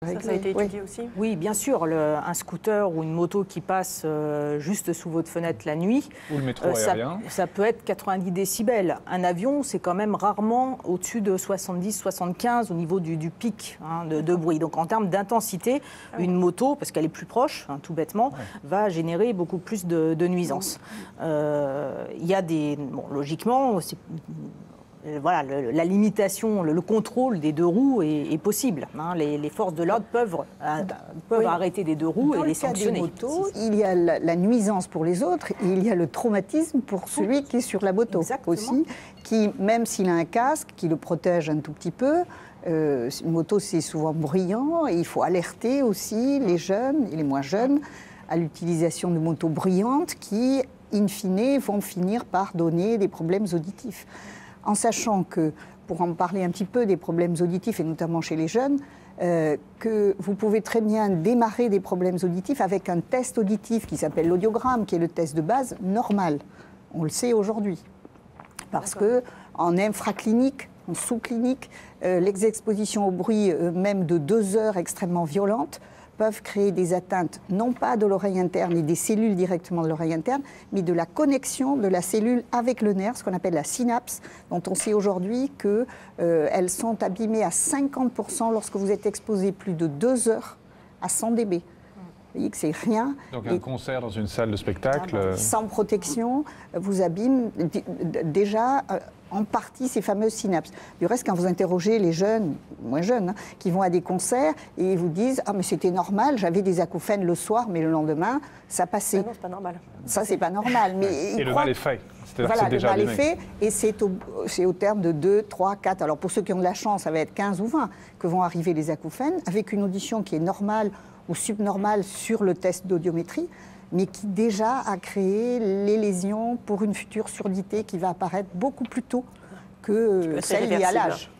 Ça a été étudié aussi? Oui, bien sûr. Un scooter ou une moto qui passe juste sous votre fenêtre la nuit, ou le métro aérien. Ça peut être 90 décibels. Un avion, c'est quand même rarement au-dessus de 70-75 au niveau du pic de bruit. Donc en termes d'intensité, une moto, parce qu'elle est plus proche, tout bêtement, va générer beaucoup plus de nuisances. Il y a des... Bon, logiquement, voilà, la limitation, le contrôle des deux roues est possible. Les forces de l'ordre peuvent arrêter des deux roues et les sanctionner. Dans le cas des motos, il y a la nuisance pour les autres et il y a le traumatisme pour celui qui est sur la moto. Exactement. Aussi, qui, même s'il a un casque qui le protège un tout petit peu, une moto c'est souvent bruyant et il faut alerter aussi les jeunes et les moins jeunes à l'utilisation de motos bruyantes qui, in fine, vont finir par donner des problèmes auditifs. En sachant que, pour en parler un petit peu des problèmes auditifs, et notamment chez les jeunes, que vous pouvez très bien démarrer des problèmes auditifs avec un test auditif qui s'appelle l'audiogramme, qui est le test de base normal. On le sait aujourd'hui. Parce qu'en infraclinique, en sous-clinique, les expositions au bruit, même de 2 heures extrêmement violentes, peuvent créer des atteintes, non pas de l'oreille interne et des cellules directement de l'oreille interne, mais de la connexion de la cellule avec le nerf, ce qu'on appelle la synapse, dont on sait aujourd'hui qu'elles sont abîmées à 50% lorsque vous êtes exposé plus de 2 heures à 100 dB. Vous voyez que c'est rien. Donc un concert dans une salle de spectacle... Sans protection, vous abîme déjà... en partie ces fameuses synapses. Du reste, quand vous interrogez les jeunes, moins jeunes, qui vont à des concerts et ils vous disent « Ah, mais c'était normal, j'avais des acouphènes le soir, mais le lendemain, ça passait. » Non, c'est pas normal. Ça, c'est pas normal. Mais et le mal est fait. Voilà, le mal est fait, et c'est au terme de 2, 3, 4. Alors pour ceux qui ont de la chance, ça va être 15 ou 20 que vont arriver les acouphènes, avec une audition qui est normale ou subnormale sur le test d'audiométrie, mais qui déjà a créé les lésions pour une future surdité qui va apparaître beaucoup plus tôt que celle liée à l'âge.